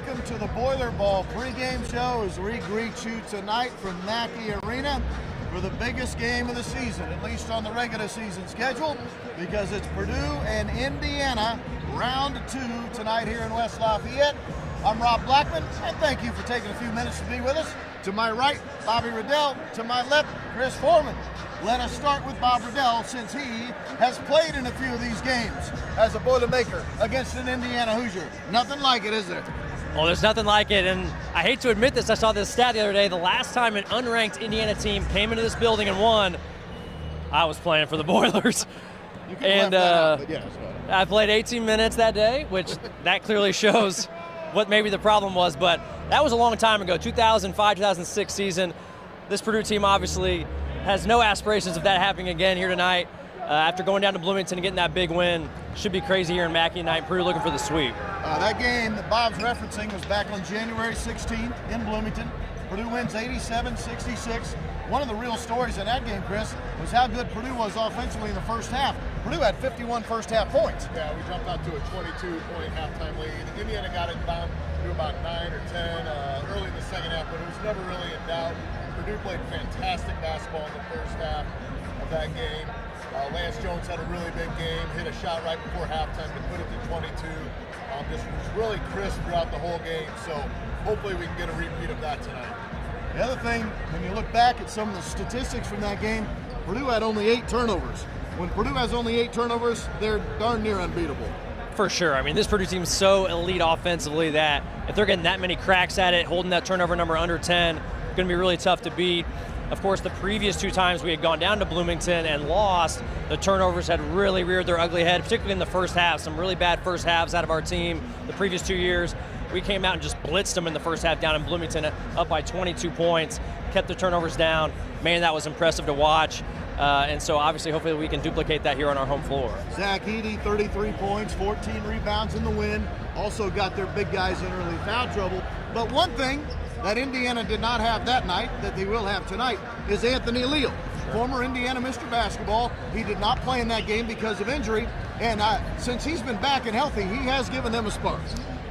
welcome to the BoilerBall pregame show as we greet you tonight from Mackey Arena for the biggest game of the season, at least on the regular season schedule, because it's Purdue and Indiana, round 2 tonight here in West Lafayette. I'm Rob Blackman, and thank you for taking a few minutes to be with us. To my right, Bobby Riddell. To my left, Chris Forman. Let us start with Bob Riddell, since he has played in a few of these games as a Boilermaker against an Indiana Hoosier. Nothing like it, is there? Well, there's nothing like it, and I hate to admit this, I saw this stat the other day. The last time an unranked Indiana team came into this building and won, I was playing for the Boilers. You can out, but yes, I played 18 minutes that day, which that clearly shows what maybe the problem was, but that was a long time ago, 2005-2006 season. This Purdue team obviously has no aspirations of that happening again here tonight. After going down to Bloomington and getting that big win, should be crazy here in Mackey tonight. Purdue looking for the sweep. That game that Bob's referencing was back on January 16th in Bloomington. Purdue wins 87-66. One of the real stories in that game, Chris, was how good Purdue was offensively in the first half. Purdue had 51 first half points. Yeah, we jumped out to a 22-point halftime lead. Indiana got it down to about 9 or 10 early in the second half, but it was never really in doubt. Purdue played fantastic basketball in the first half of that game. Lance Jones had a really big game, hit a shot right before halftime to put it to 22. Just was really crisp throughout the whole game, so hopefully we can get a repeat of that tonight. The other thing, when you look back at some of the statistics from that game, Purdue had only 8 turnovers. When Purdue has only 8 turnovers, they're darn near unbeatable. For sure. I mean, this Purdue team's so elite offensively that if they're getting that many cracks at it, holding that turnover number under 10, going to be really tough to beat. Of course, the previous 2 times we had gone down to Bloomington and lost, the turnovers had really reared their ugly head, particularly in the first half. Some really bad first halves out of our team the previous 2 years. We came out and just blitzed them in the first half down in Bloomington, up by 22 points, kept the turnovers down. Man, that was impressive to watch. And so obviously, hopefully we can duplicate that here on our home floor. Zach Edey, 33 points, 14 rebounds in the win. Also got their big guys in early foul trouble. But one thing that Indiana did not have that night, that they will have tonight, is Anthony Leal, former Indiana Mr. Basketball. He did not play in that game because of injury, and since he's been back and healthy, he has given them a spark.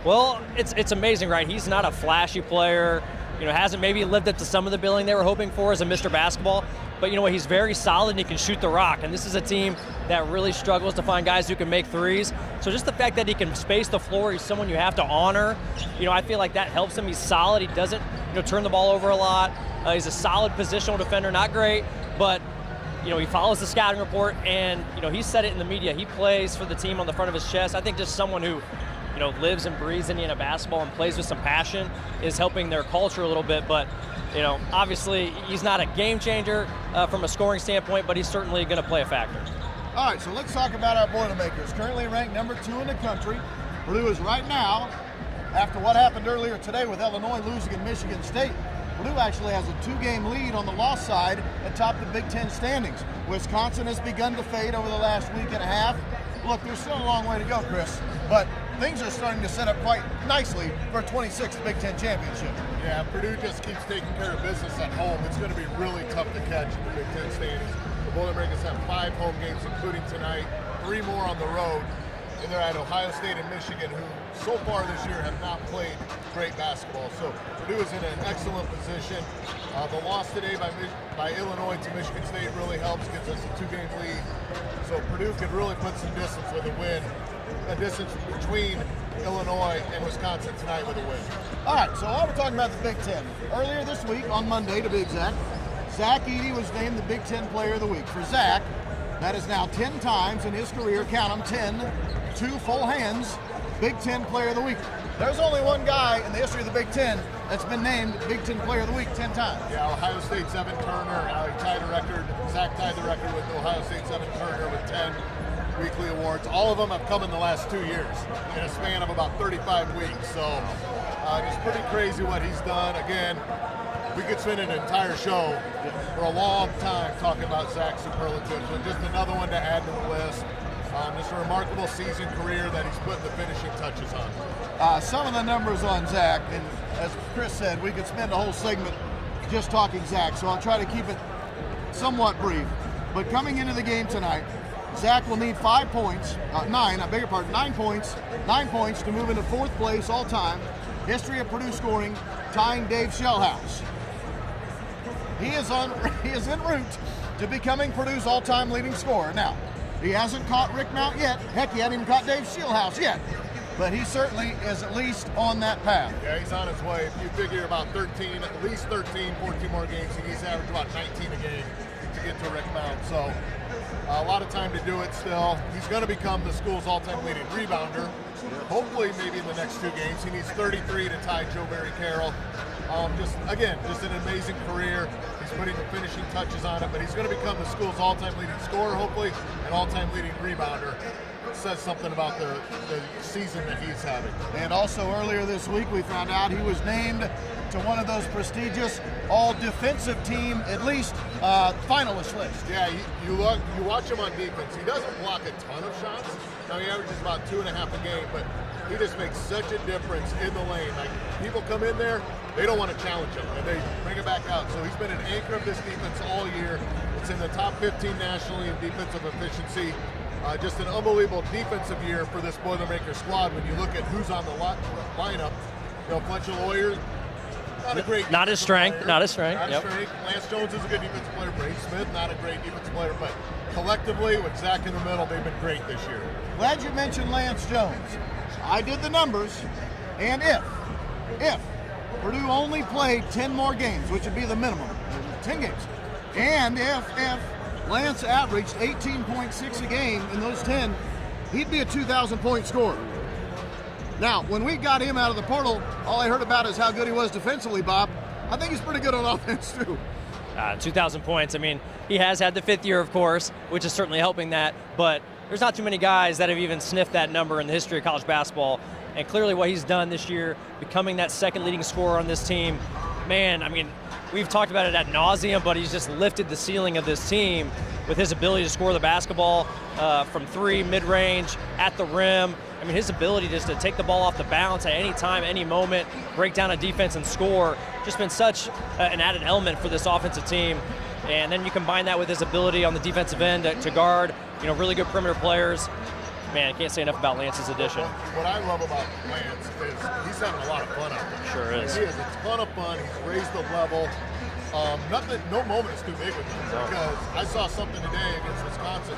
Well, it's amazing, right? He's not a flashy player, hasn't maybe lived up to some of the billing they were hoping for as a Mr. Basketball, but you know what, he's very solid and he can shoot the rock, and this is a team that really struggles to find guys who can make threes. So just the fact that he can space the floor, he's someone you have to honor. I feel like that helps him. He's solid. He doesn't turn the ball over a lot. He's a solid positional defender, not great, but he follows the scouting report, and he said it in the media. He plays for the team on the front of his chest. I think just someone who lives and breathes Indiana basketball and plays with some passion is helping their culture a little bit. But obviously he's not a game changer from a scoring standpoint, but he's certainly going to play a factor. All right, so let's talk about our Boilermakers. Currently ranked number 2 in the country. Purdue is right now, after what happened earlier today with Illinois losing in Michigan State, Purdue actually has a 2-game lead on the loss side atop the Big Ten standings. Wisconsin has begun to fade over the last week and a half. Look, there's still a long way to go, Chris, but things are starting to set up quite nicely for a 26th Big Ten championship. Yeah, Purdue just keeps taking care of business at home. It's going to be really tough to catch in the Big Ten standings. The Boilermakers have 5 home games, including tonight, 3 more on the road, and they're at Ohio State and Michigan, who so far this year have not played great basketball. So Purdue is in an excellent position. The loss today by Illinois to Michigan State really helps, gives us a 2-game lead. So Purdue could really put some distance with a win. A distance between Illinois and Wisconsin tonight with a win. All right, so while we're talking about the Big Ten, earlier this week, on Monday to be exact, Zach Edey was named the Big Ten Player of the Week. For Zach, that is now 10 times in his career, count them, 10, 2 full hands, Big Ten Player of the Week. There's only one guy in the history of the Big Ten that's been named Big Ten Player of the Week 10 times. Yeah, Ohio State's Evan Turner tied the record. Zach tied the record with Ohio State's Evan Turner with 10 weekly awards. All of them have come in the last 2 years in a span of about 35 weeks. So it's pretty crazy what he's done. Again, we could spend an entire show for a long time talking about Zach's superlatives, but just another one to add to the list. Just a remarkable season career that he's putting the finishing touches on. Some of the numbers on Zach, and as Chris said, we could spend a whole segment just talking Zach, so I'll try to keep it somewhat brief. But coming into the game tonight, Zach will need 9 points, 9 points to move into 4th place all time. history of Purdue scoring, tying Dave Shellhouse. He is en route to becoming Purdue's all-time leading scorer. Now, he hasn't caught Rick Mount yet. Heck, he hasn't even caught Dave Shellhouse yet. But he certainly is at least on that path. Yeah, he's on his way. If you figure about at least 13, 14 more games, he's averaged about 19 a game to get to Rick Mount. So a lot of time to do it still. He's going to become the school's all-time leading rebounder. Hopefully, maybe in the next 2 games. He needs 33 to tie Joe Barry Carroll. Just an amazing career. He's putting the finishing touches on it, but he's going to become the school's all-time leading scorer, hopefully, and all-time leading rebounder. It says something about the season that he's having. And also earlier this week, we found out he was named to one of those prestigious all-defensive team, at least finalist list. Yeah, you watch him on defense. He doesn't block a ton of shots. Now he averages about 2.5 a game, but he just makes such a difference in the lane. Like, people come in there, they don't want to challenge him, and they bring it back out. So he's been an anchor of this defense all year. It's in the top 15 nationally in defensive efficiency. Just an unbelievable defensive year for this Boilermaker squad. When you look at who's on the lineup, Fletcher Lawyer, not a great. Not his strength. Player. Not his strength. Not his strength. Lance Jones is a good defensive player. Braden Smith, not a great defensive player, but collectively with Zach in the middle, they've been great this year. Glad you mentioned Lance Jones. I did the numbers, and if Purdue only played 10 more games, which would be the minimum, 10 games, and if Lance averaged 18.6 a game in those 10, he'd be a 2,000-point scorer. Now, when we got him out of the portal, all I heard about is how good he was defensively, Bob. I think he's pretty good on offense, too. 2,000 points. I mean, he has had the 5th year, of course, which is certainly helping that, but there's not too many guys that have even sniffed that number in the history of college basketball. And clearly what he's done this year, becoming that second leading scorer on this team, man, I mean, we've talked about it ad nauseum, but he's just lifted the ceiling of this team with his ability to score the basketball from 3, mid-range, at the rim. I mean, his ability just to take the ball off the bounce at any time, any moment, break down a defense and score, just been such an added element for this offensive team. And then you combine that with his ability on the defensive end to guard, really good perimeter players. Man, I can't say enough about Lance's addition. What I love about Lance is he's having a lot of fun out there. Sure is. He has a ton of fun. He's raised the level. No moment is too big with him, because I saw something today against Wisconsin.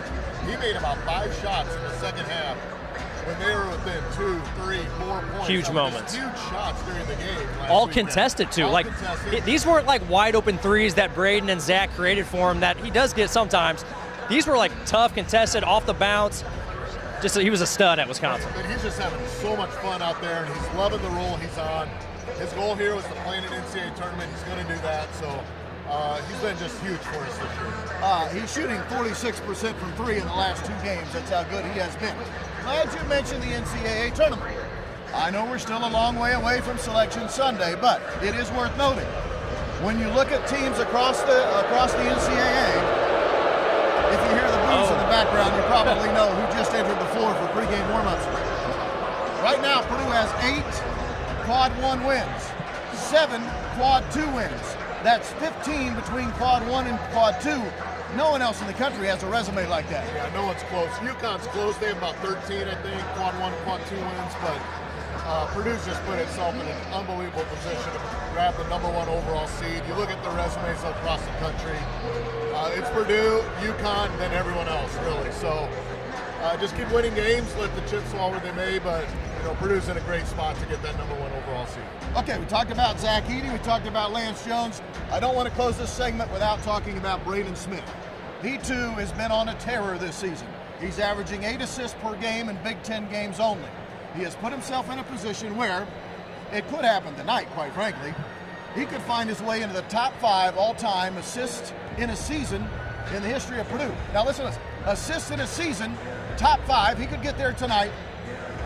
He made about 5 shots in the second half when they were within 2, 3, 4 points. Huge moments. Huge shots during the game. All contested, too. All contested. These weren't like wide open threes that Braden and Zach created for him that he does get sometimes. These were like tough, contested, off the bounce. Just he was a stud at Wisconsin. But he's just having so much fun out there, and he's loving the role he's on. His goal here was to play in an NCAA tournament. He's going to do that, so he's been just huge for us this year. He's shooting 46% from 3 in the last 2 games. That's how good he has been. Glad you mentioned the NCAA tournament. I know we're still a long way away from Selection Sunday, but it is worth noting. When you look at teams across the NCAA, if you hear the booze in the background, you probably know who just entered the floor for pregame warmups. Right now, Purdue has 8 Quad 1 wins, 7 Quad 2 wins. That's 15 between Quad 1 and Quad 2. No one else in the country has a resume like that. Yeah, no one's close. UConn's close. They have about 13, I think, Quad 1 and Quad 2 wins, but Purdue's just put itself in an unbelievable position to grab the #1 overall seed. You look at the resumes across the country. It's Purdue, UConn, and then everyone else, really. So just keep winning games, let the chips fall where they may, but Purdue's in a great spot to get that #1 overall seed. Okay, we talked about Zach Edey, we talked about Lance Jones. I don't want to close this segment without talking about Braden Smith. He too has been on a tear this season. He's averaging 8 assists per game in Big Ten games only. He has put himself in a position where it could happen tonight, quite frankly. He could find his way into the top 5 all-time assists in a season in the history of Purdue. Now listen to this, assists in a season, top 5, he could get there tonight.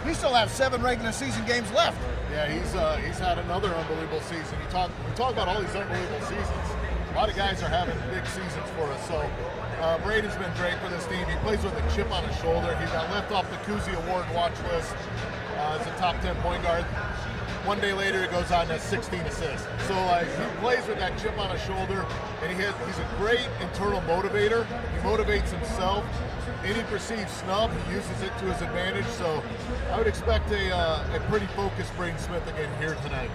We still have 7 regular season games left. Yeah, he's had another unbelievable season. We talk about all these unbelievable seasons. A lot of guys are having big seasons for us. So Braden's been great for this team. He plays with a chip on his shoulder. He got left off the Cousy Award watch list as a top 10 point guard. One day later, he goes on to 16 assists. So he plays with that chip on his shoulder, and he's a great internal motivator. He motivates himself. any perceived snub, he uses it to his advantage. So I would expect a pretty focused Braden Smith again here tonight.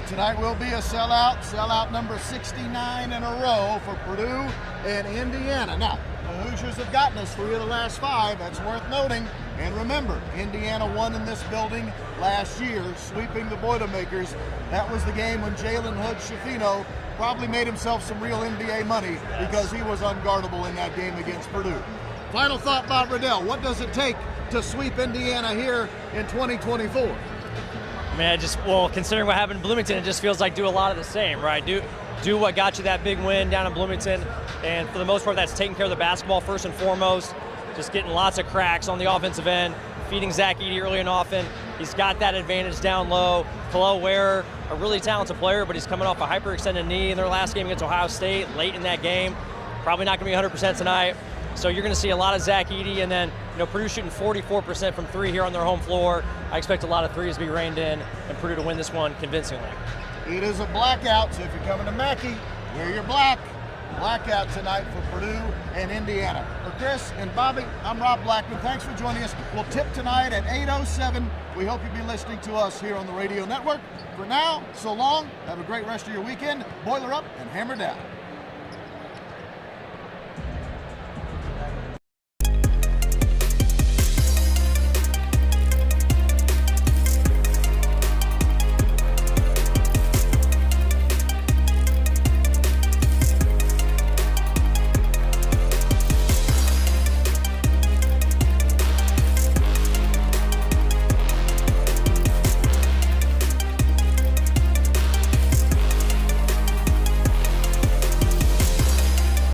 Tonight will be a sellout number 69 in a row for Purdue and Indiana. Now, the Hoosiers have gotten us 3 of the last 5. That's worth noting. And remember, Indiana won in this building last year, sweeping the Boilermakers. That was the game when Jalen Hood-Schifino probably made himself some real NBA money because he was unguardable in that game against Purdue. Final thought, Bob Riddell. What does it take to sweep Indiana here in 2024? I mean, considering what happened in Bloomington, it just feels like do a lot of the same, right? Do what got you that big win down in Bloomington, and for the most part, that's taking care of the basketball first and foremost. Just getting lots of cracks on the offensive end, feeding Zach Edey early and often. He's got that advantage down low. Khalil Ware, a really talented player, but he's coming off a hyperextended knee in their last game against Ohio State, late in that game. Probably not going to be 100% tonight. So you're going to see a lot of Zach Edey, and then Purdue shooting 44% from 3 here on their home floor. I expect a lot of threes to be rained in, and Purdue to win this one convincingly. It is a blackout, so if you're coming to Mackey, wear your black. Blackout tonight for Purdue and Indiana. For Chris and Bobby, I'm Rob Blackman. Thanks for joining us. We'll tip tonight at 8:07. We hope you'll be listening to us here on the radio network. For now, so long. Have a great rest of your weekend. Boiler up and hammer down.